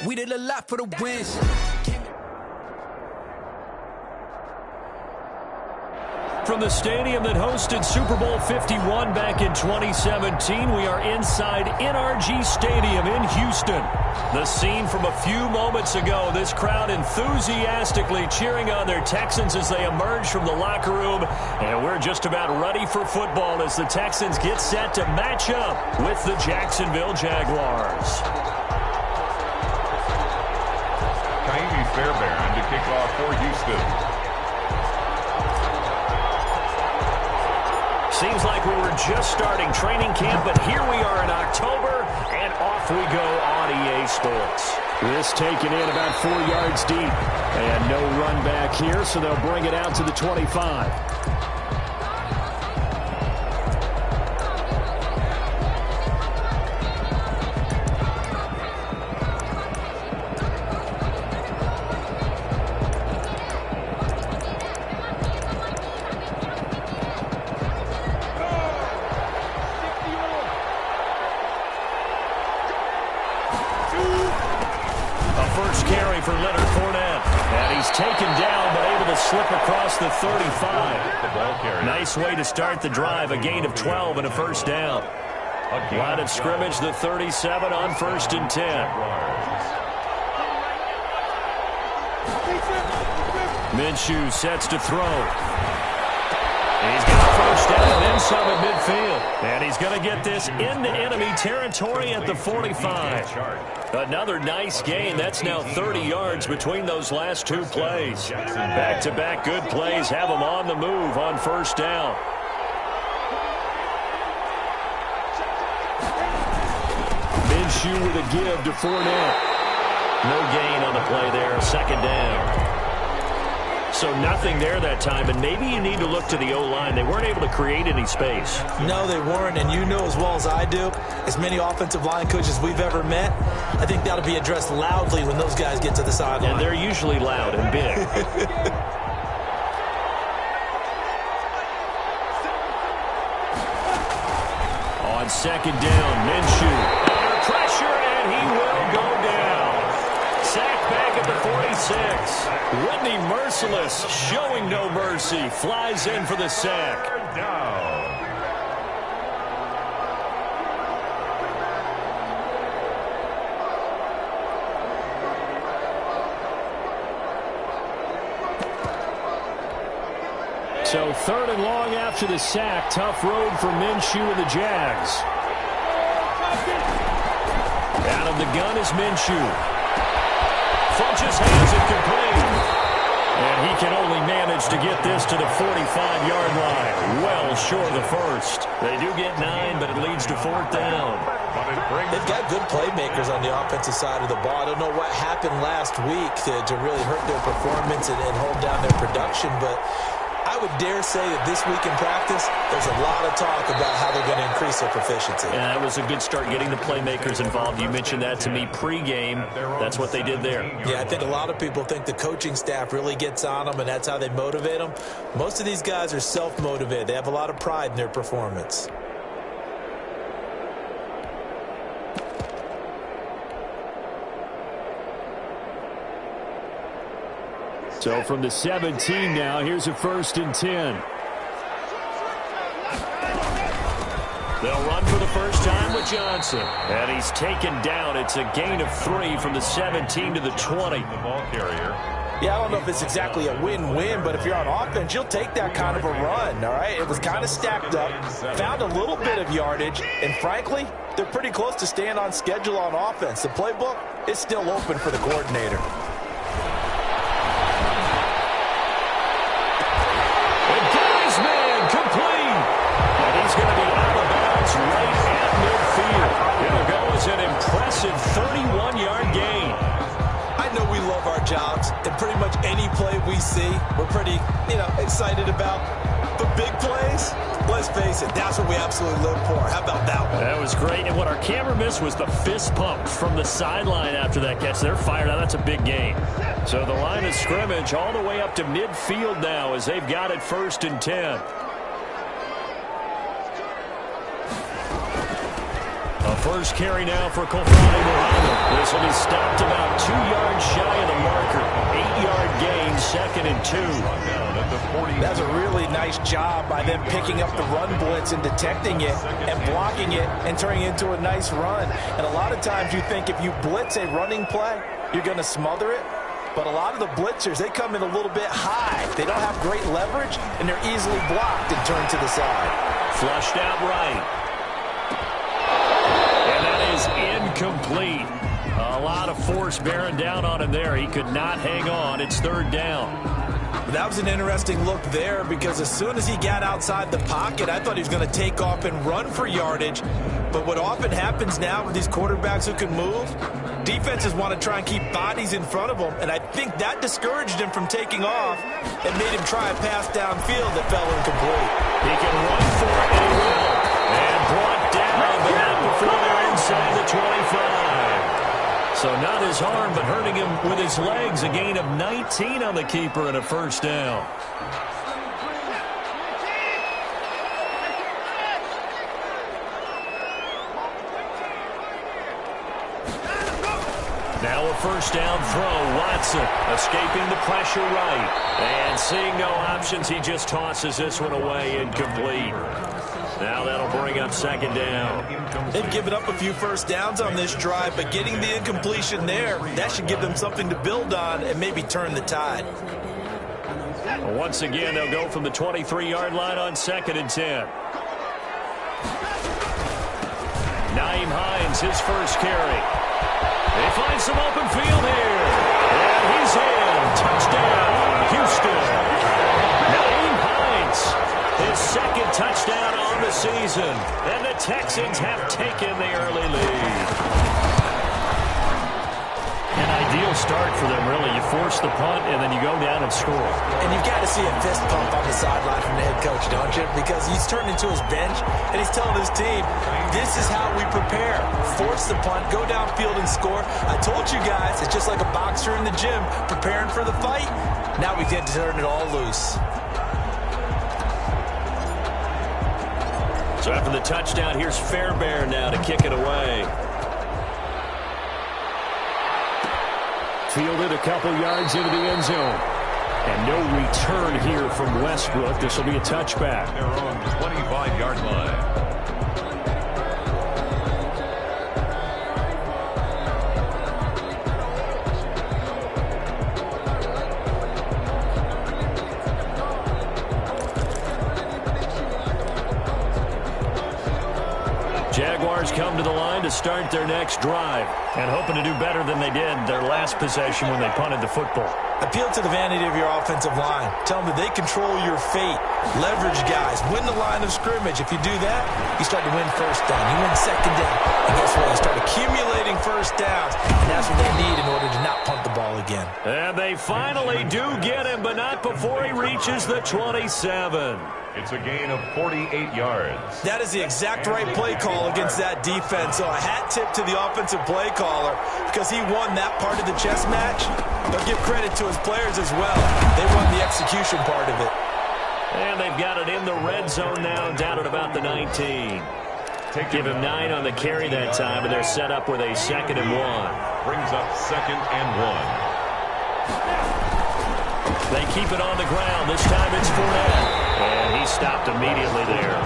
We did a lot for the wins. From the stadium that hosted Super Bowl 51 back in 2017, we are inside NRG Stadium in Houston. The scene from a few moments ago, this crowd enthusiastically cheering on their Texans as they emerge from the locker room. And we're just about ready for football as the Texans get set to match up with the Jacksonville Jaguars. Kaimi Fairbairn to kick off for Houston. Seems like we were just starting training camp, but here we are in October, and off we go on EA Sports. This taken in about 4 yards deep, and no run back here, so they'll bring it out to the 25. Across the 35. Nice way to start the drive. A gain of 12 and a first down. Line of scrimmage, the 37 on 1st and 10. Minshew sets to throw. He's got a first down and some at midfield. And he's going to get this into enemy territory at the 45. Another nice gain. That's now 30 yards between those last two plays. Back-to-back good plays have them on the move on first down. Minshew with a give to Fournette. No gain on the play there. Second down. So nothing there that time, and maybe you need to look to the O-line. They weren't able to create any space. No, they weren't, and you know as well as I do, as many offensive line coaches we've ever met, I think that'll be addressed loudly when those guys get to the sideline. And they're usually loud and big. On second down, Minshew under pressure, and he will go down. Sacked back at the 46. Whitney Merciless showing no mercy. Flies in for the sack. So 3rd and long after the sack. Tough road for Minshew and the Jags. Out of the gun is Minshew. Funches has it complete. And he can only manage to get this to the 45-yard line. Well short of the first. They do get 9, but it leads to 4th down. They've got good playmakers on the offensive side of the ball. I don't know what happened last week to really hurt their performance and hold down their production, but I would dare say that this week in practice, there's a lot of talk about how they're going to increase their proficiency. Yeah, that was a good start getting the playmakers involved. You mentioned that to me pregame. That's what they did there. Yeah, I think a lot of people think the coaching staff really gets on them, and that's how they motivate them. Most of these guys are self-motivated. They have a lot of pride in their performance. So from the 17 now, here's a 1st and 10. They'll run for the first time with Johnson. And he's taken down. It's a gain of 3 from the 17 to the 20. The ball carrier. Yeah, I don't know if it's exactly a win-win, but if you're on offense, you'll take that kind of a run, all right? It was kind of stacked up, found a little bit of yardage, and frankly, they're pretty close to staying on schedule on offense. The playbook is still open for the coordinator. He's going to be out of bounds right at midfield. It'll go as an impressive 31-yard gain. I know we love our jobs, and pretty much any play we see, we're pretty, excited about. But big plays, let's face it, that's what we absolutely live for. How about that one? That was great, and what our camera missed was the fist pump from the sideline after that catch. They're fired out. That's a big gain. So the line of scrimmage all the way up to midfield now as they've got it 1st and 10. A first carry now for Kofani Muhammad. This will be stopped about That's a really nice job by them picking up the run blitz and detecting it and blocking it and turning it into a nice run. And a lot of times you think if you blitz a running play, you're going to smother it. But a lot of the blitzers, they come in a little bit high. They don't have great leverage, and they're easily blocked and turned to the side. Flushed out right. And that is incomplete. A lot of force bearing down on him there. He could not hang on. It's third down. That was an interesting look there because as soon as he got outside the pocket, I thought he was going to take off and run for yardage. But what often happens now with these quarterbacks who can move, defenses want to try and keep bodies in front of them, and I think that discouraged him from taking off and made him try a pass downfield that fell incomplete. He can run for it, and he will. And brought down, but not before they're inside the 25. So not his arm, but hurting him with his legs. A gain of 19 on the keeper and a first down. Now a first down throw. Watson escaping the pressure right. And seeing no options, he just tosses this one away, incomplete. Now that'll bring up second down. They've given up a few first downs on this drive, but getting the incompletion there, that should give them something to build on and maybe turn the tide. Once again, they'll go from the 23-yard line on 2nd and 10. Nyheim Hines, his first carry. They find some open field here. And he's in. Touchdown, Houston. Nyheim Hines, his second touchdown on the season. And the Texans have taken the early lead. An ideal start for them, really. You force the punt, and then you go down and score. And you've got to see a fist pump on the sideline from the head coach, don't you? Because he's turned into his bench, and he's telling his team, this is how we prepare. Force the punt, go downfield and score. I told you guys, it's just like a boxer in the gym preparing for the fight. Now we get to turn it all loose. So after the touchdown, here's Fairbairn now to kick it away. Fielded a couple yards into the end zone. And no return here from Westbrook. This will be a touchback. They're on the 25-yard line. Jaguars come to the line to start their next drive and hoping to do better than they did their last possession when they punted the football. Appeal to the vanity of your offensive line. Tell them that they control your fate. Leverage guys. Win the line of scrimmage. If you do that, you start to win first down. You win second down. And guess what? You start accumulating first downs. And that's what they need in order to not punt the ball again. And they finally do get him, but not before he reaches the 27. It's a gain of 48 yards. That is the exact right play call against that defense. So a hat tip to the offensive play caller because he won that part of the chess match. But give credit to his players as well. They won the execution part of it. And they've got it in the red zone now, down at about the 19. Give him 9 on the carry that time, and they're set up with a 2nd and 1. Brings up 2nd and 1. They keep it on the ground. This time it's Fournette. And he stopped immediately there.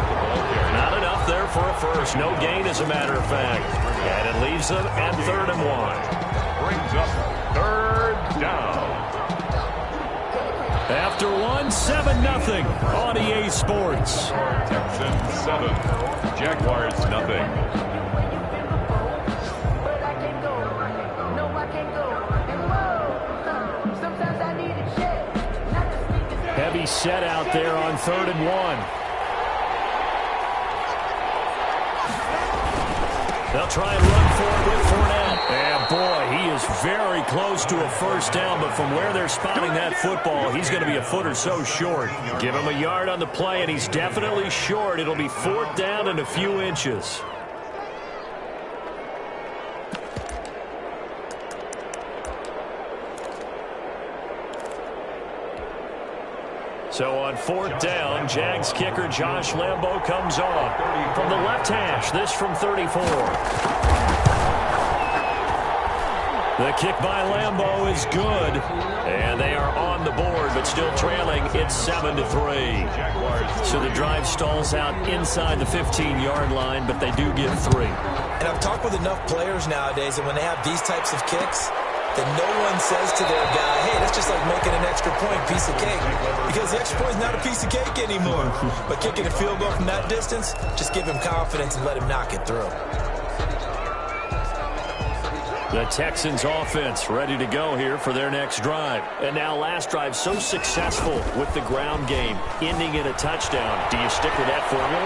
Not enough there for a first. No gain, as a matter of fact. And it leaves them at 3rd and 1. Brings up 3rd down. After 1, 7-0 on EA Sports. Texans 7, Jaguars nothing. Heavy set out there on 3rd and 1. They'll try and run for it with Fournette. And boy, he is very close to a first down, but from where they're spotting that football, he's going to be a foot or so short. Give him a yard on the play, and he's definitely short. It'll be 4th down and a few inches. So on 4th down, Jags kicker Josh Lambo comes on from the left hash. This from 34. The kick by Lambeau is good. And they are on the board, but still trailing. It's 7-3. So the drive stalls out inside the 15-yard line, but they do get 3. And I've talked with enough players nowadays that when they have these types of kicks, that no one says to their guy, hey, that's just like making an extra point, piece of cake. Because the extra point is not a piece of cake anymore. But kicking a field goal from that distance, just give him confidence and let him knock it through. The Texans offense ready to go here for their next drive. And now last drive so successful with the ground game, ending in a touchdown. Do you stick with that formula?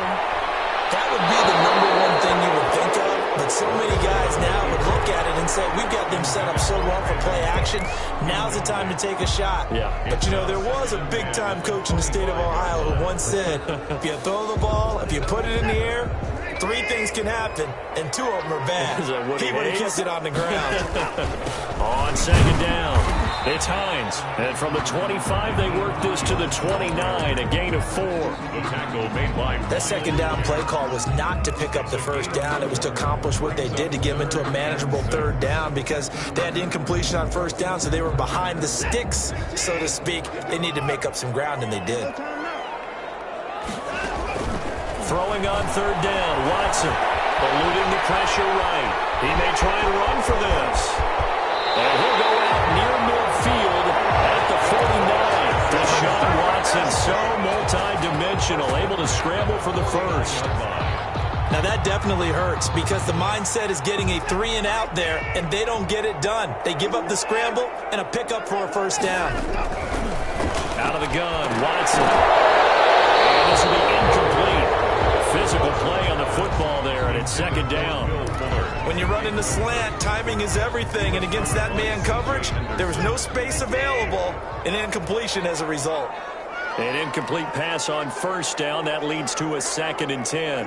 That would be the number one thing you would think of. But so many guys now would look at it and say, we've got them set up so well for play action. Now's the time to take a shot. Yeah. But, you know, there was a big-time coach in the state of Ohio who once said, if you throw the ball, if you put it in the air, 3 things can happen, and 2 of them are bad. He would have kept it on the ground. On second down, it's Hines. And from the 25, they work this to the 29, a gain of 4. That second down play call was not to pick up the first down. It was to accomplish what they did to get them into a manageable third down because they had incompletion on first down, so they were behind the sticks, so to speak. They needed to make up some ground, and they did. Throwing on third down, Watson eluding the pressure right. He may try and run for this. And he'll go out near midfield at the 49. Deshaun Watson, so multi-dimensional, able to scramble for the first. Now that definitely hurts because the mindset is getting a 3-and-out there, and they don't get it done. They give up the scramble and a pickup for a first down. Out of the gun, Watson. And this will be incomplete. Physical play on the football there, and it's second down. When you run in the slant, timing is everything, and against that man coverage, there was no space available, and incompletion as a result. An incomplete pass on first down. That leads to a 2nd and 10.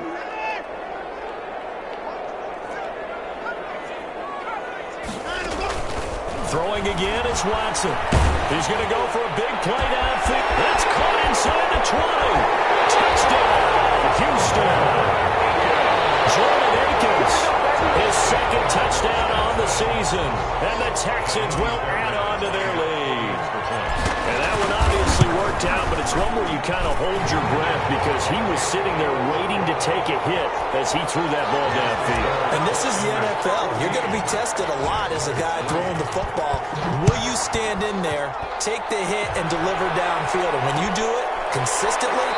Throwing again, it's Watson. He's going to go for a big play downfield. That's caught inside the 20. Touchdown, Houston. Jordan Akins, his 2nd touchdown on the season. And the Texans will add on to their lead. And that one obviously worked out, but it's one where you kind of hold your breath because he was sitting there waiting to take a hit as he threw that ball downfield. And this is the NFL. You're going to be tested a lot as a guy throwing the football. Will you stand in there, take the hit, and deliver downfield? And when you do it consistently,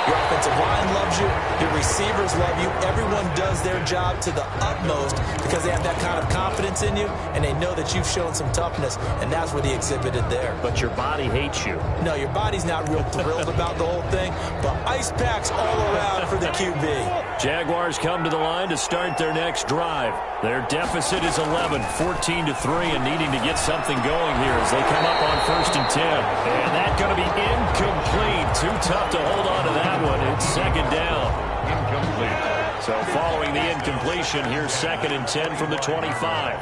your offensive line loves you. Your receivers love you. Everyone does their job to the utmost because they have that kind of confidence in you, and they know that you've shown some toughness, and that's what he exhibited there. But your body hates you. No, your body's not real thrilled about the whole thing, but ice packs all around for the QB. Jaguars come to the line to start their next drive. Their deficit is 11, 14-3, and needing to get something going here as they come up on 1st and 10. And that's going to be incomplete. Too tough to hold on to that one. It's second down. Incomplete. So following the incompletion, here's 2nd and 10 from the 25.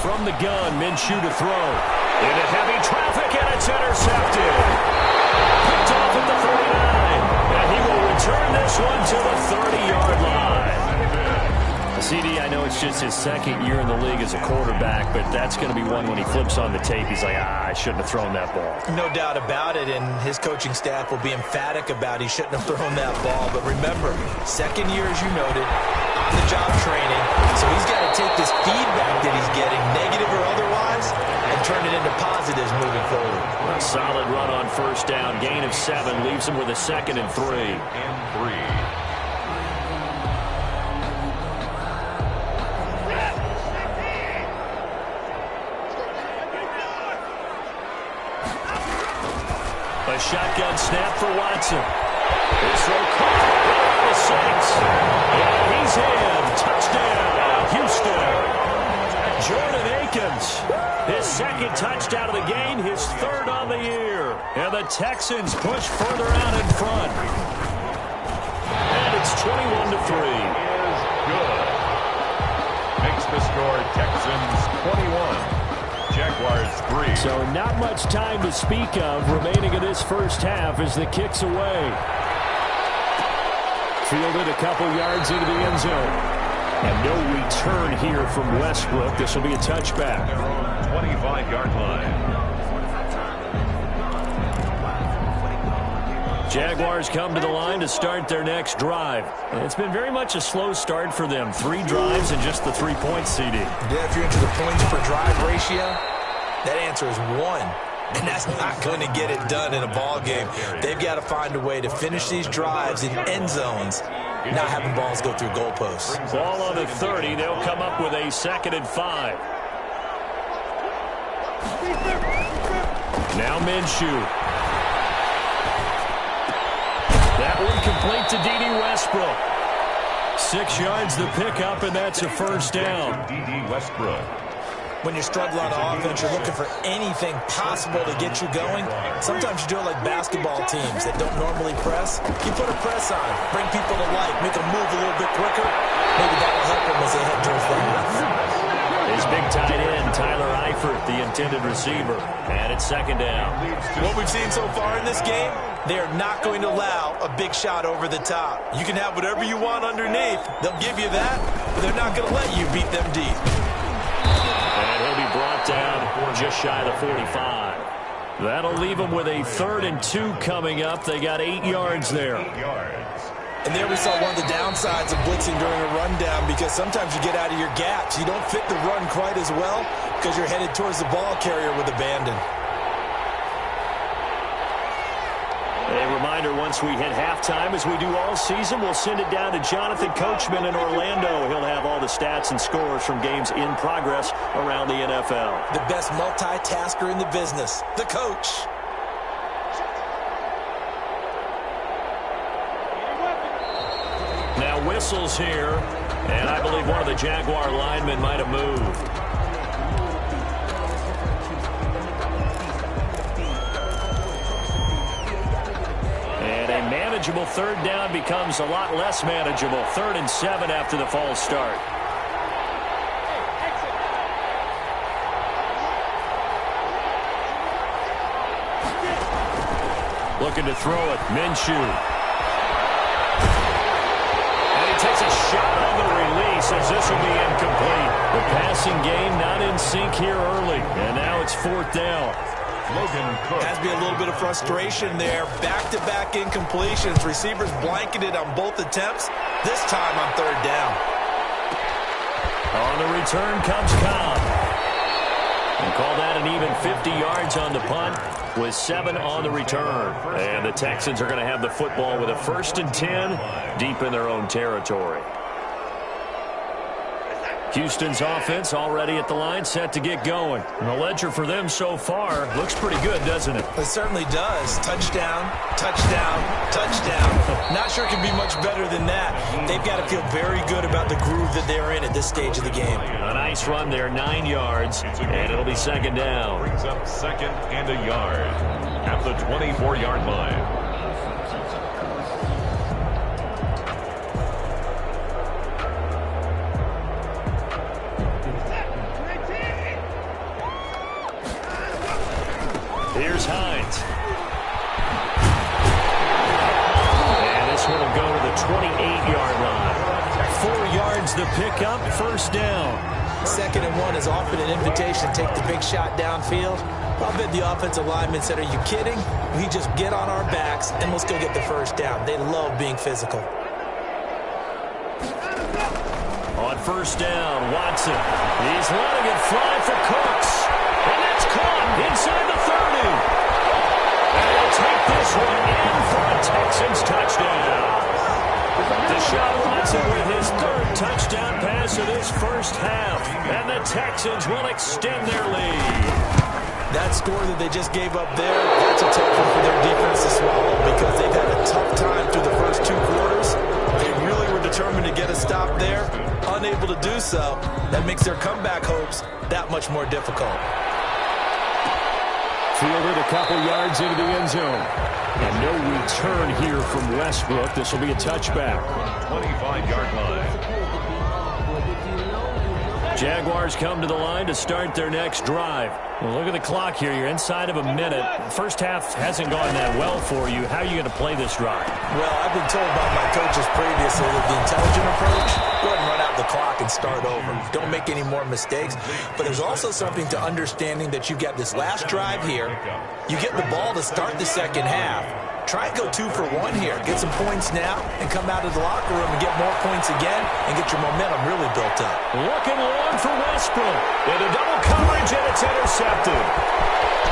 From the gun, Minshew to throw. Into heavy traffic, and it's intercepted. Picked off at the 39. And he will return this one to the 30-yard line. CD, I know it's just his 2nd year in the league as a quarterback, but that's going to be one when he flips on the tape. He's like, I shouldn't have thrown that ball. No doubt about it, and his coaching staff will be emphatic about he shouldn't have thrown that ball. But remember, 2nd year, as you noted, on-the-job training, so he's got to take this feedback that he's getting, negative or otherwise, and turn it into positives moving forward. A solid run on first down. Gain of 7 leaves him with a 2nd and 3. A shotgun snap for Watson. His throw caught at the 6. And he's in. Touchdown, Houston. Jordan Akins, his 2nd touchdown of the game, his 3rd on the year. And the Texans push further out in front. And it's 21-3. Is good. Makes the score Texans 21. Jaguars 3. So not much time to speak of remaining in this first half as the kick's away. Fielded a couple yards into the end zone. And no return here from Westbrook. This will be a touchback. Their own 25-yard line. Jaguars come to the line to start their next drive. It's been very much a slow start for them. 3 drives and just the 3-point CD. Yeah, if you're into the points per drive ratio, that answer is 1. And that's not going to get it done in a ball game. They've got to find a way to finish these drives in end zones, not having balls go through goalposts. Ball on the 30. They'll come up with a 2nd and 5. Now Minshew. That one complete to D.D. Westbrook. 6 yards the pickup, and that's a first down. D.D. Westbrook. When you struggle on offense, you're looking for anything possible to get you going. Sometimes you do it like basketball teams that don't normally press. You put a press on, bring people to life, make them move a little bit quicker. Maybe that will help them as they head towards the half. His big tight end, Tyler Eifert, the intended receiver. And it's 2nd down. What we've seen so far in this game, they are not going to allow a big shot over the top. You can have whatever you want underneath. They'll give you that, but they're not going to let you beat them deep. And he'll be brought down just shy of the 45. That'll leave them with a 3rd and 2 coming up. They got 8 yards there. 8 yards. And there we saw one of the downsides of blitzing during a rundown, because sometimes you get out of your gaps. You don't fit the run quite as well because you're headed towards the ball carrier with abandon. A reminder, once we hit halftime, as we do all season, we'll send it down to Jonathan Coachman in Orlando. He'll have all the stats and scores from games in progress around the NFL. The best multitasker in the business, the coach. Now whistles here, and I believe one of the Jaguar linemen might have moved. And a manageable 3rd down becomes a lot less manageable. 3rd and 7 after the false start. Looking to throw it, Minshew. Takes a shot on the release as this will be incomplete. The passing game not in sync here early. And now it's 4th down. Logan Cook. Has to be a little bit of frustration there. Back-to-back incompletions. Receivers blanketed on both attempts. This time on 3rd down. On the return comes Cobb. And call that an even 50 yards on the punt with 7 on the return. And the Texans are going to have the football with a 1st and 10 deep in their own territory. Houston's offense already at the line, set to get going. And the ledger for them so far looks pretty good, doesn't it? It certainly does. Touchdown, touchdown, touchdown. Not sure it can be much better than that. They've got to feel very good about the groove that they're in at this stage of the game. A nice run there, 9 yards, and it'll be 2nd down. Brings up 2nd and a yard at the 24-yard line. Here's Hines. And this one will go to the 28-yard line. 4 yards the pickup, 1st down. 2nd and 1 is often an invitation to take the big shot downfield. I'll bet the offensive lineman said, "Are you kidding? We just get on our backs and let's go get the 1st down." They love being physical. On 1st down, Watson. He's letting it fly for Cooks. And that's caught inside the 30. And they'll take this one in for a Texans touchdown. Deshaun Watson with his 3rd touchdown pass of this 1st half. And the Texans will extend their lead. That score that they just gave up there, that's a tough one for their defense to swallow, because they've had a tough time through the first 2 quarters. They really were determined to get a stop there. Unable to do so, that makes their comeback hopes that much more difficult. Fielded a couple yards into the end zone. And no return here from Westbrook. This will be a touchback. 25-yard line. Jaguars come to the line to start their next drive. Well, look at the clock here. You're inside of a minute. First half hasn't gone that well for you. How are you going to play this drive? Well, I've been told by my coaches previously that the intelligent approach, go ahead and run out the clock and start over. Don't make any more mistakes. But there's also something to understanding that you've got this last drive here. You get the ball to start the second half. Try and go 2 for 1 here. Get some points now and come out of the locker room and get more points again and get your momentum really built up. Looking long for Westbrook. Into double coverage, and it's intercepted.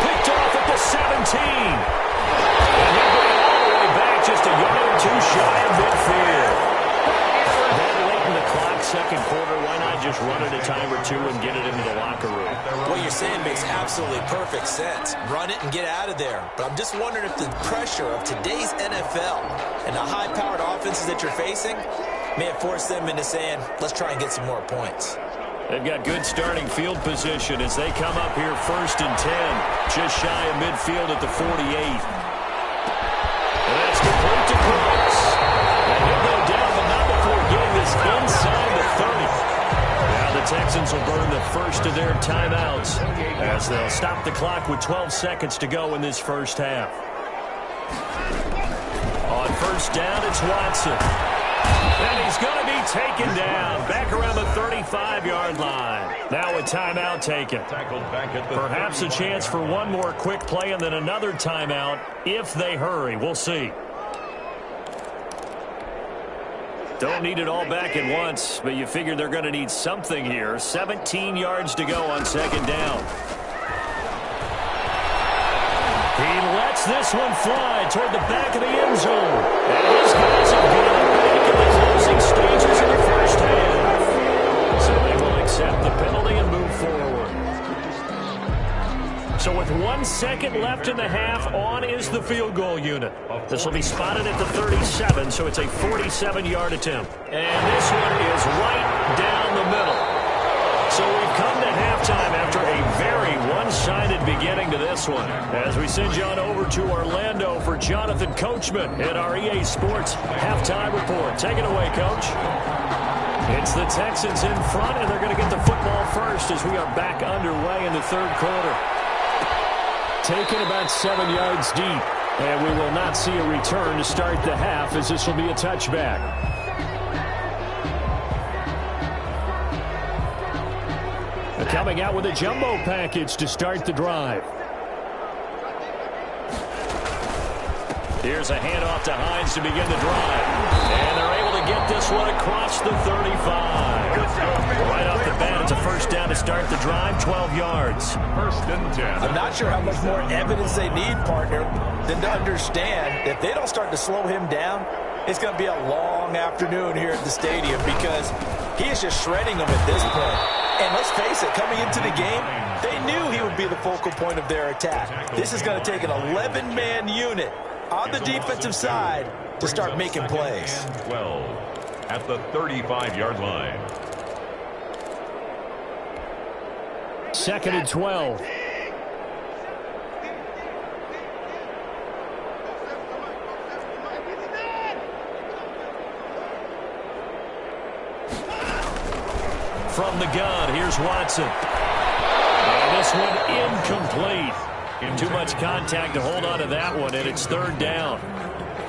Picked off at the 17. And he'll bring it all the way back, just a yard or 2 shy of midfield. That late in the clock, second quarter, why not just run it a time or 2 and get it into the locker room? What you're saying makes absolutely perfect sense. Run it and get out of there. But I'm just wondering if the pressure of today's NFL and the high-powered offenses that you're facing may have forced them into saying, let's try and get some more points. They've got good starting field position as they come up here 1st and 10, just shy of midfield at the 48. And that's complete to Brooks. And he'll go down, but not before getting this inside the 30. Now the Texans will burn the first of their timeouts as they'll stop the clock with 12 seconds to go in this first half. On first down, it's Watson. And he's going to be taken down back around the 35-yard line. Now a timeout taken. Perhaps a chance for one more quick play and then another timeout if they hurry. We'll see. Don't need it all back at once, but you figure they're going to need something here. 17 yards to go on second down. He lets this one fly toward the back of the end zone. And these guys have been back in the closing stages of the first half. So they will accept the penalty and move forward. So with 1 second left in the half, on is the field goal unit. This will be spotted at the 37, so it's a 47-yard attempt. And this one is right down the middle. So we've come to halftime after a very one-sided beginning to this one. As we send you on over to Orlando for Jonathan Coachman in our EA Sports halftime report. Take it away, Coach. It's the Texans in front, and they're going to get the football first as we are back underway in the third quarter. Taken about 7 yards deep, and we will not see a return to start the half as this will be a touchback. Coming out with a jumbo package to start the drive. Here's a handoff to Hines to begin the drive. And they're able to get this one across the 35. Right off the bat, it's a first down to start the drive, 12 yards. First and 10. I'm not sure how much more evidence they need, partner, than to understand that if they don't start to slow him down, it's going to be a long afternoon here at the stadium because he is just shredding them at this point. And let's face it, coming into the game, they knew he would be the focal point of their attack. This is going to take an 11-man unit on the defensive side to start making plays. 12 at the 35-yard line. 2nd and 12. From the gun, here's Watson. And this one incomplete. Too much contact to hold on to that one, and it's third down.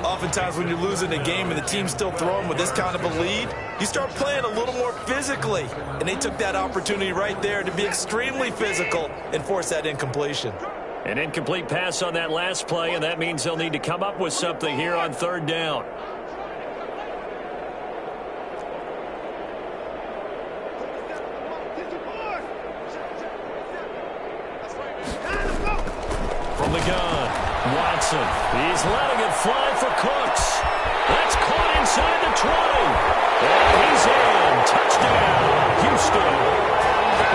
Oftentimes when you're losing a game and the team's still throwing with this kind of a lead, you start playing a little more physically. And they took that opportunity right there to be extremely physical and force that incompletion. An incomplete pass on that last play, and that means they'll need to come up with something here on third down. From the gun, Watson. He's letting it fly for Cooks. That's caught inside the 20. And he's in. Touchdown, Houston.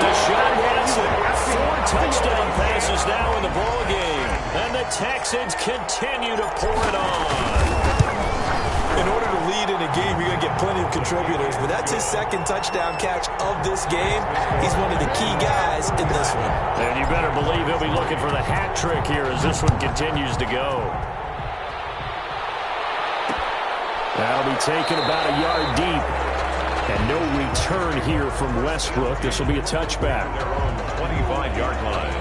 Deshaun Watson, 4 touchdown passes now in the ball game. And the Texans continue to pour it on. In order to lead in a game, you're going to get plenty of contributors, but that's his second touchdown catch of this game. He's one of the key guys in this one. And you better believe he'll be looking for the hat trick here as this one continues to go. That'll be taken about a yard deep. And no return here from Westbrook. This will be a touchback. Their own 25-yard line.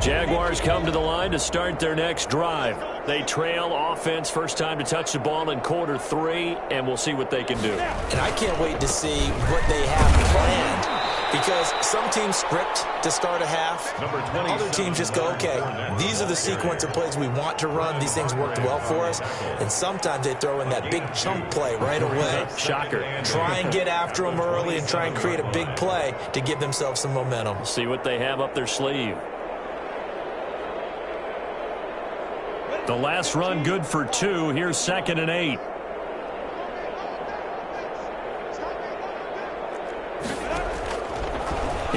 Jaguars come to the line to start their next drive. They trail offense, first time to touch the ball in quarter 3, and we'll see what they can do. And I can't wait to see what they have planned, because some teams script to start a half. Other teams just go, okay, these are the sequence of plays we want to run. These things worked well for us. And sometimes they throw in that big chunk play right away. Shocker. Try and get after them early and try and create a big play to give themselves some momentum. See what they have up their sleeve. The last run good for 2. Here's 2nd and 8.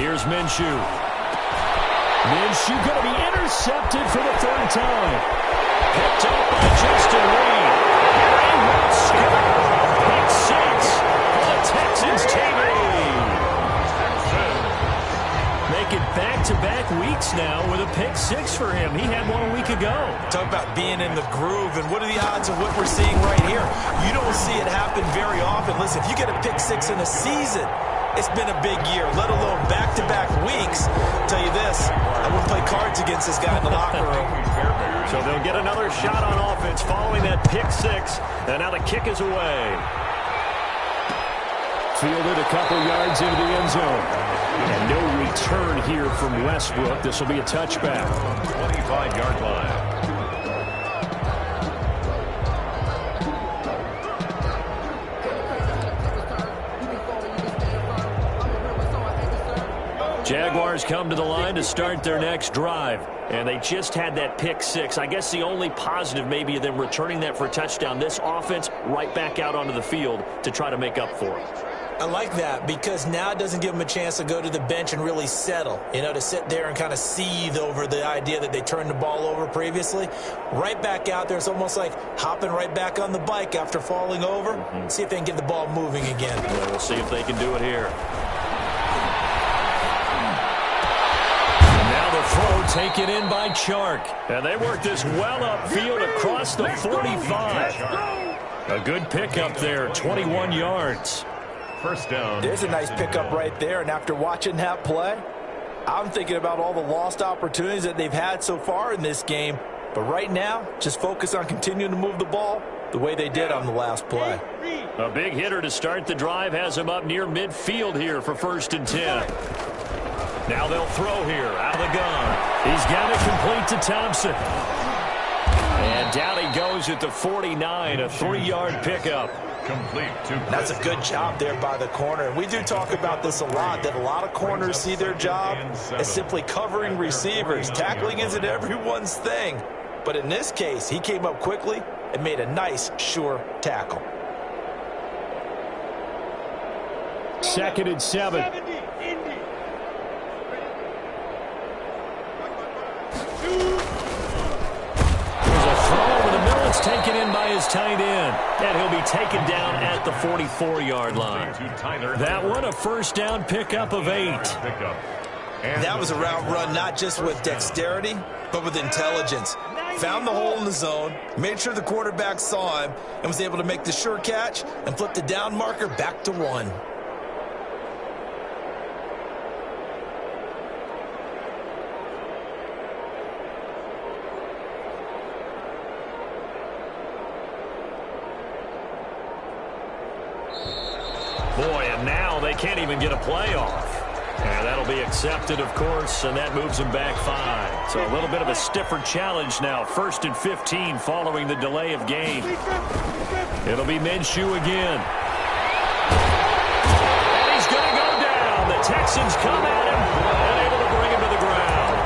Here's Minshew. Minshew going to be intercepted for the 3rd time. Picked up by Justin Reed. He will score. Pick 6 for the Texans TV. Making back-to-back weeks now with a pick 6 for him. He had one a week ago. Talk about being in the groove, and what are the odds of what we're seeing right here? You don't see it happen very often. Listen, if you get a pick 6 in a season, it's been a big year, let alone back-to-back weeks. I'll tell you this, I wouldn't play cards against this guy in the locker room. So they'll get another shot on offense following that pick 6, and now the kick is away. Fielded a couple yards into the end zone. And no return here from Westbrook. This will be a touchback. 25-yard line. Jaguars come to the line to start their next drive. And they just had that pick 6. I guess the only positive maybe of them returning that for a touchdown. This offense right back out onto the field to try to make up for it. I like that, because now it doesn't give them a chance to go to the bench and really settle, to sit there and kind of seethe over the idea that they turned the ball over previously. Right back out there, it's almost like hopping right back on the bike after falling over. See if they can get the ball moving again. Well, we'll see if they can do it here. And now the throw taken in by Chark. And they work this well upfield across the 45. A good pickup there, 21 yards. First down. There's a nice pickup right there, and after watching that play, I'm thinking about all the lost opportunities that they've had so far in this game. But right now, just focus on continuing to move the ball the way they did on the last play. A big hitter to start the drive has him up near midfield here for 1st and 10. Now they'll throw here out of the gun. He's got it complete to Thompson. And down he goes at the 49, a 3-yard pickup. Complete to That's a good job there by the corner. And we do talk about this a lot, that a lot of corners see their job as simply covering receivers. Tackling isn't everyone's thing. But in this case, he came up quickly and made a nice, sure tackle. 2nd and 7. It's taken in by his tight end, and he'll be taken down at the 44-yard line. That one, a first down pickup of 8. That was a route run not just with dexterity, but with intelligence. Found the hole in the zone, made sure the quarterback saw him, and was able to make the sure catch and flip the down marker back to 1. Boy, and now they can't even get a play off. And that'll be accepted, of course, and that moves them back 5. So a little bit of a stiffer challenge now. 1st and 15 following the delay of game. It'll be Minshew again. And he's going to go down. The Texans come at him and able to bring him to the ground.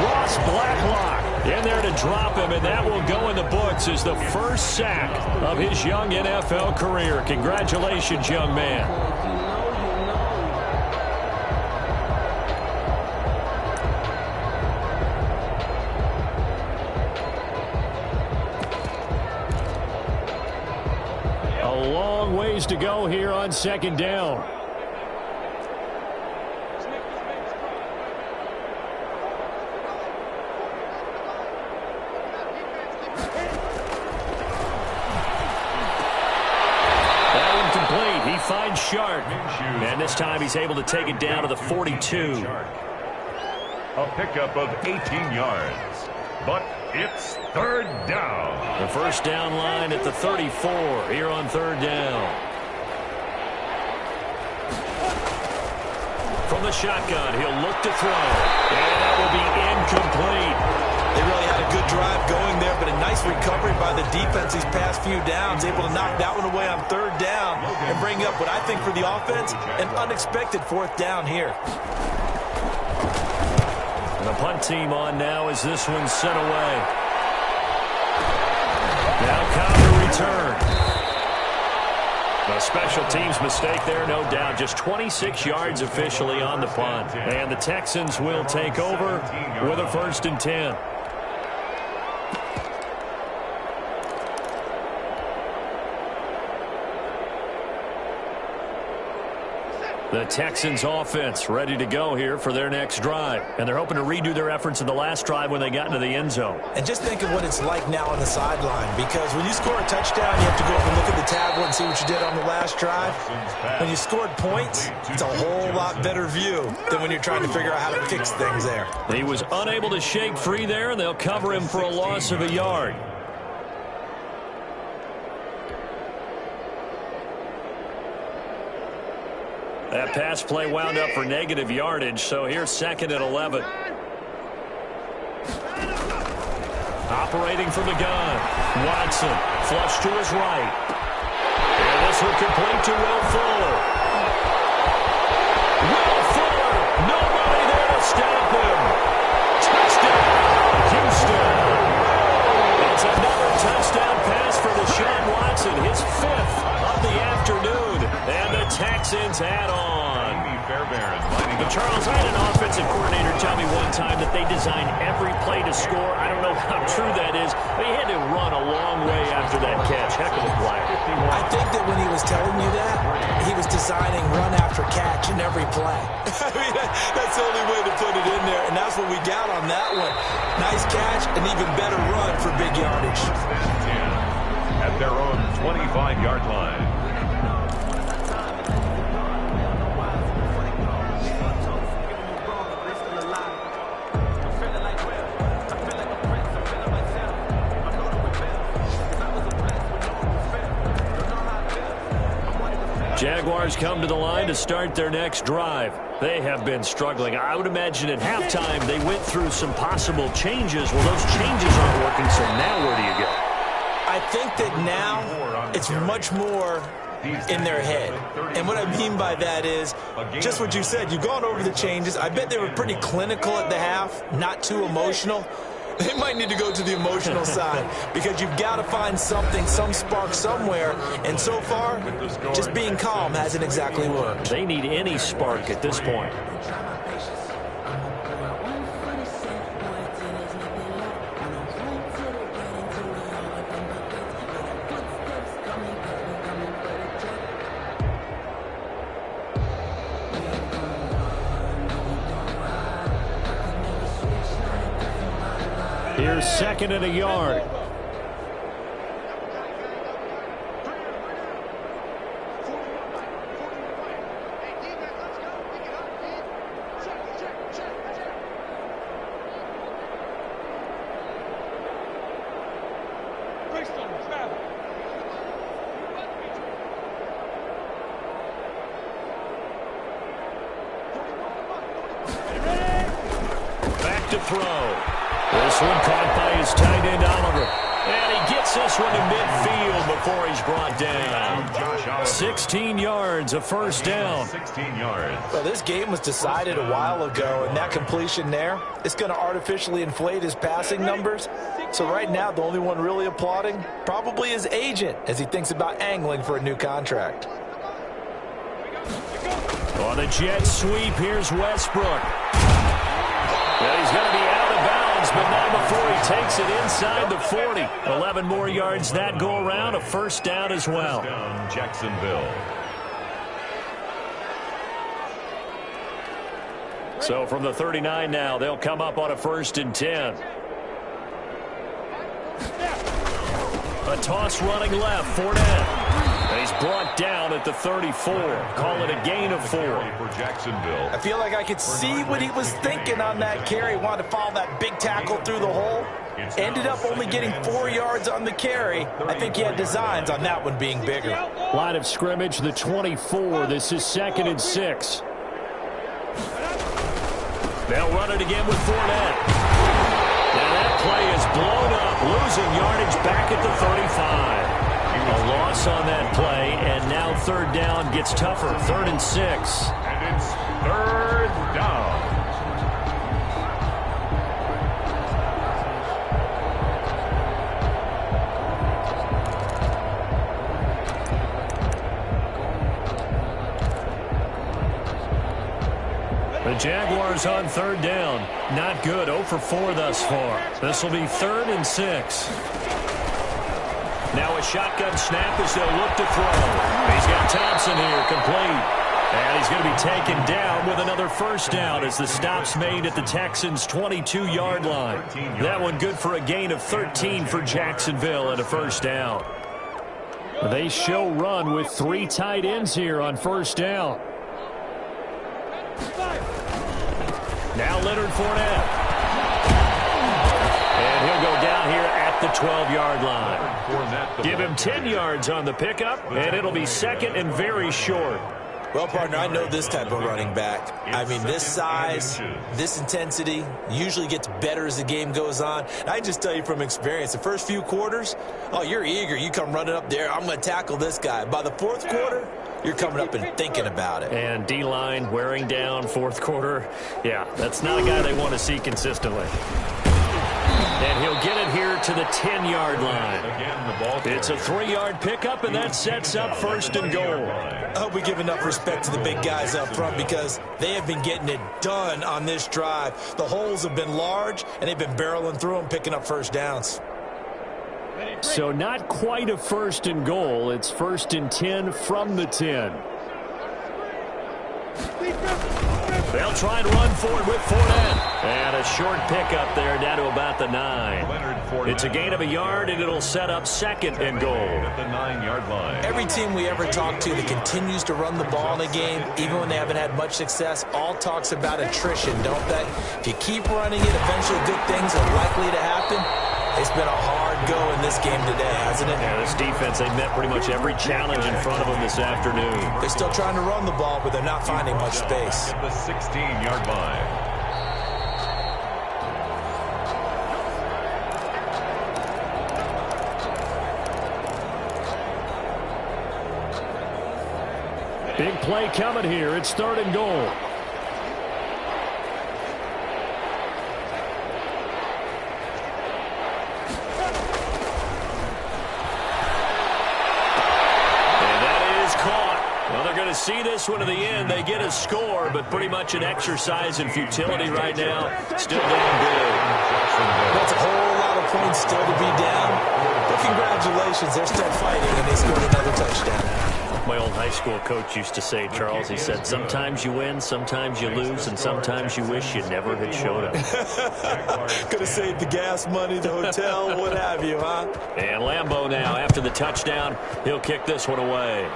Ross Blacklock in there to drop him, and that will go in the books as the first sack of his young NFL career. Congratulations, young man. A long ways to go here on 2nd down. Finds Shark, and this time he's able to take it down to the 42. A pickup of 18 yards. But it's third down. The first down line at the 34 here on third down. From the shotgun, he'll look to throw. And that will be incomplete. They really had a good drive going there, but a nice recovery by the defense these past few downs, able to knock that one away on third down and bring up what I think for the offense, an unexpected fourth down here. And the punt team on now as this one's sent away. Now counter return. A special teams mistake there, no doubt. Just 26 yards officially on the punt. And the Texans will take over with a 1st and 10. The Texans offense ready to go here for their next drive. And they're hoping to redo their efforts in the last drive when they got into the end zone. And just think of what it's like now on the sideline, because when you score a touchdown, you have to go up and look at the tablet and see what you did on the last drive. When you scored points, it's a whole lot better view than when you're trying to figure out how to fix things there. He was unable to shake free there, and they'll cover him for a loss of a yard. That pass play wound up for negative yardage, so here's 2nd and 11. Operating from the gun. Watson, flush to his right. And this will complete to Will Fuller. Will Fuller, nobody there to stop him. Touchdown, Houston. It's another touchdown pass for Deshaun Watson, his 5th of the afternoon. And the Texans add on. But Charles, I had an offensive coordinator tell me one time that they designed every play to score. I don't know how true that is, but he had to run a long way after that catch. Heck of a play. I think that when he was telling you that, he was designing run after catch in every play. I mean, that's the only way to put it in there, and that's what we got on that one. Nice catch, an even better run for big yardage. At their own 25-yard line. Jaguars come to the line to start their next drive. They have been struggling. I would imagine at halftime they went through some possible changes. Well, those changes aren't working, so now where do you go? I think that now it's much more in their head. And what I mean by that is just what you said. You've gone over the changes. I bet they were pretty clinical at the half, not too emotional. They might need to go to the emotional side because you've got to find something, some spark somewhere. And so far, just being calm hasn't exactly worked. They need any spark at this point. Here's 2nd and a yard. Back to throw. This one caught by his tight end, Oliver. And he gets this one to midfield before he's brought down. 16 yards, a first down. 16 yards. Well, this game was decided a while ago, and that completion there is going to artificially inflate his passing numbers. So right now, the only one really applauding probably his agent as he thinks about angling for a new contract. On the jet sweep, here's Westbrook. Well, he's going to be out of bounds, but not before he takes it inside the 40. 11 more yards that go around, a first down as well. Down Jacksonville. So from the 39 now, they'll come up on a 1st and 10. A toss running left, Fournette. And He's brought down at the 34. Call it a gain of 4. For Jacksonville. I feel like I could see what he was thinking on that carry. Wanted to follow that big tackle through the hole. Ended up only getting 4 yards on the carry. I think he had designs on that one being bigger. Line of scrimmage, the 24. This is 2nd and 6. They'll run it again with Fournette. Now that play is blown up, losing yardage back at the 35. A loss on that play, and now 3rd down gets tougher. 3rd and 6. And it's 3rd down. The Jaguars on 3rd down. Not good. 0 for 4 thus far. This will be 3rd and 6. Now a shotgun snap as they'll look to throw. He's got Thompson here, complete. And he's going to be taken down with another 1st down as the stop's made at the Texans' 22-yard line. That one good for a gain of 13 for Jacksonville and a 1st down. They show run with 3 tight ends here on 1st down. Now Leonard Fournette. And he'll go down here at the 12-yard line. Give him 10 yards on the pickup, and it'll be 2nd and very short. Well, partner, I know this type of running back. I mean, this size, this intensity usually gets better as the game goes on. And I just tell you from experience, the first few quarters, oh, you're eager. You come running up there, I'm going to tackle this guy. By the 4th quarter, you're coming up and thinking about it. And D-line wearing down 4th quarter. Yeah, that's not a guy they want to see consistently. And he'll get it here to the 10-yard line. It's a 3-yard pickup, and that sets up 1st and goal. I hope we give enough respect to the big guys up front because they have been getting it done on this drive. The holes have been large, and they've been barreling through them, picking up 1st downs. So not quite a 1st and goal. It's 1st and 10 from the 10. They'll try and run for it with Fournette. And a short pickup there down to about the 9. It's a gain of a yard, and it'll set up 2nd and goal. At the 9-yard line. Every team we ever talk to that continues to run the ball in a game, even when they haven't had much success, all talks about attrition, don't they? If you keep running it, eventually good things are likely to happen. It's been a hard go in this game today, hasn't it? Yeah, this defense, they met pretty much every challenge in front of them this afternoon. They're still trying to run the ball, but they're not finding much space. At the 16-yard line. Big play coming here. It's 3rd and goal. See this one to the end. They get a score, but pretty much an exercise in futility right now. Still down big. That's a whole lot of points still to be down. But congratulations, they're still fighting, and they scored another touchdown. My old high school coach used to say, Charles, he said, sometimes you win, sometimes you lose, and sometimes you wish you never had showed up. Could have saved the gas money, the hotel, what have you, huh? And Lambeau now, after the touchdown, he'll kick this one away.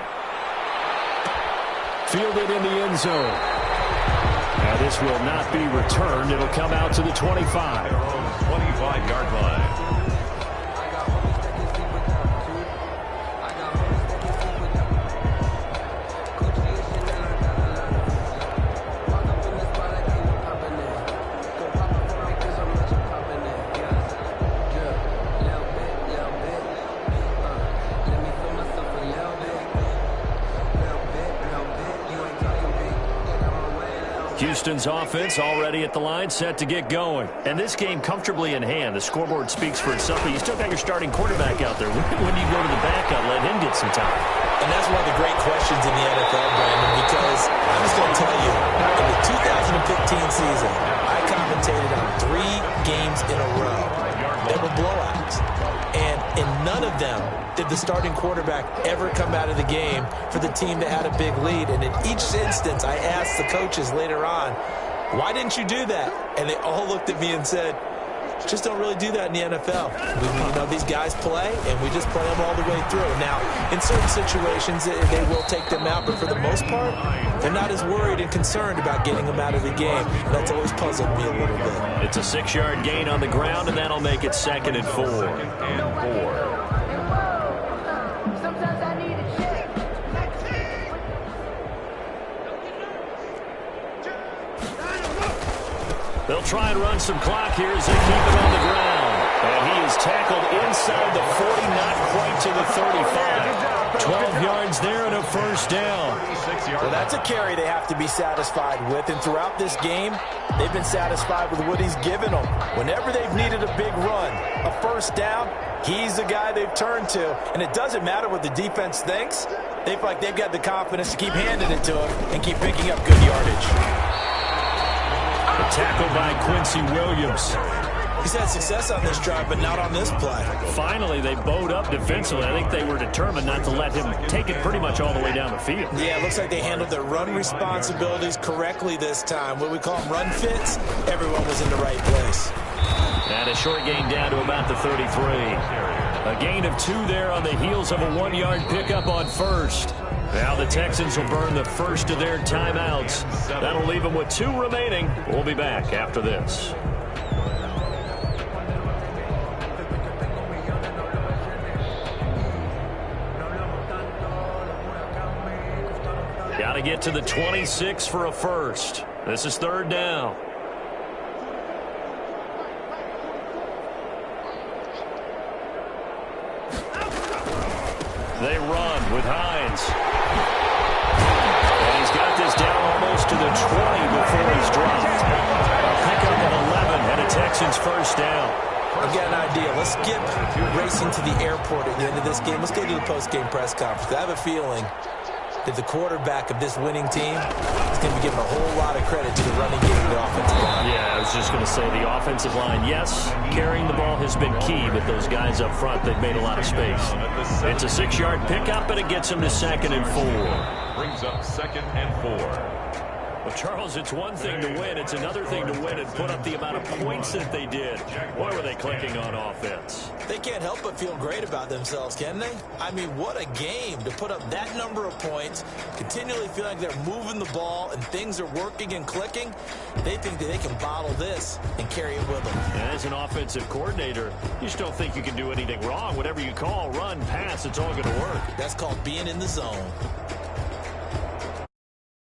Fielded in the end zone. Now this will not be returned. It'll come out to the 25. 25-yard line. Houston's offense already at the line, set to get going. And this game comfortably in hand. The scoreboard speaks for itself, but you still got your starting quarterback out there. When do you go to the backup, let him get some time? And that's one of the great questions in the NFL, Brandon, because I'm just going to tell you, in the 2015 season, I commentated on 3 games in a row that were blowouts. And in none of them did the starting quarterback ever come out of the game for the team that had a big lead. And in each instance, I asked the coaches later on, why didn't you do that? And they all looked at me and said, Just don't really do that in the NFL. These guys play, and we just play them all the way through. Now, in certain situations, they will take them out, but for the most part, they're not as worried and concerned about getting them out of the game. And that's always puzzled me a little bit. It's a 6-yard gain on the ground, and that'll make it 2nd and 4. They'll try and run some clock here as they keep it on the ground. And he is tackled inside the 40, not quite to the 35. 12 yards there and a first down. Well, that's a carry they have to be satisfied with. And throughout this game, they've been satisfied with what he's given them. Whenever they've needed a big run, a first down, he's the guy they've turned to. And it doesn't matter what the defense thinks. They feel like they've got the confidence to keep handing it to him and keep picking up good yardage. Tackled by Quincy Williams. He's had success on this drive, but not on this play. Finally, they bowed up defensively. I think they were determined not to let him take it pretty much all the way down the field. Yeah, it looks like they handled their run responsibilities correctly this time. What we call them run fits, everyone was in the right place. And a short gain down to about the 33. A gain of 2 there on the heels of a 1-yard pickup on first. Now the Texans will burn the first of their timeouts. That'll leave them with 2 remaining. We'll be back after this. Got to get to the 26 for a first. This is 3rd down. They run with Hines. And he's got this down almost to the 20 before he's dropped. A pickup of 11 and a Texans first down. I've got an idea. Let's skip racing to the airport at the end of this game. Let's go to the post-game press conference. I have a feeling that the quarterback of this winning team is going to be giving a whole lot of credit to the running game and the offensive line. Yeah, I was just going to say the offensive line, yes, carrying the ball has been key, but those guys up front, they've made a lot of space. It's a 6-yard pickup, and it gets them to 2nd and 4. Brings up 2nd and 4. Well, Charles, it's one thing to win. It's another thing to win and put up the amount of points that they did. Boy, were they clicking on offense. They can't help but feel great about themselves, can they? I mean, what a game to put up that number of points, continually feel like they're moving the ball and things are working and clicking. They think that they can bottle this and carry it with them. And as an offensive coordinator, you just don't think you can do anything wrong. Whatever you call, run, pass, it's all going to work. That's called being in the zone.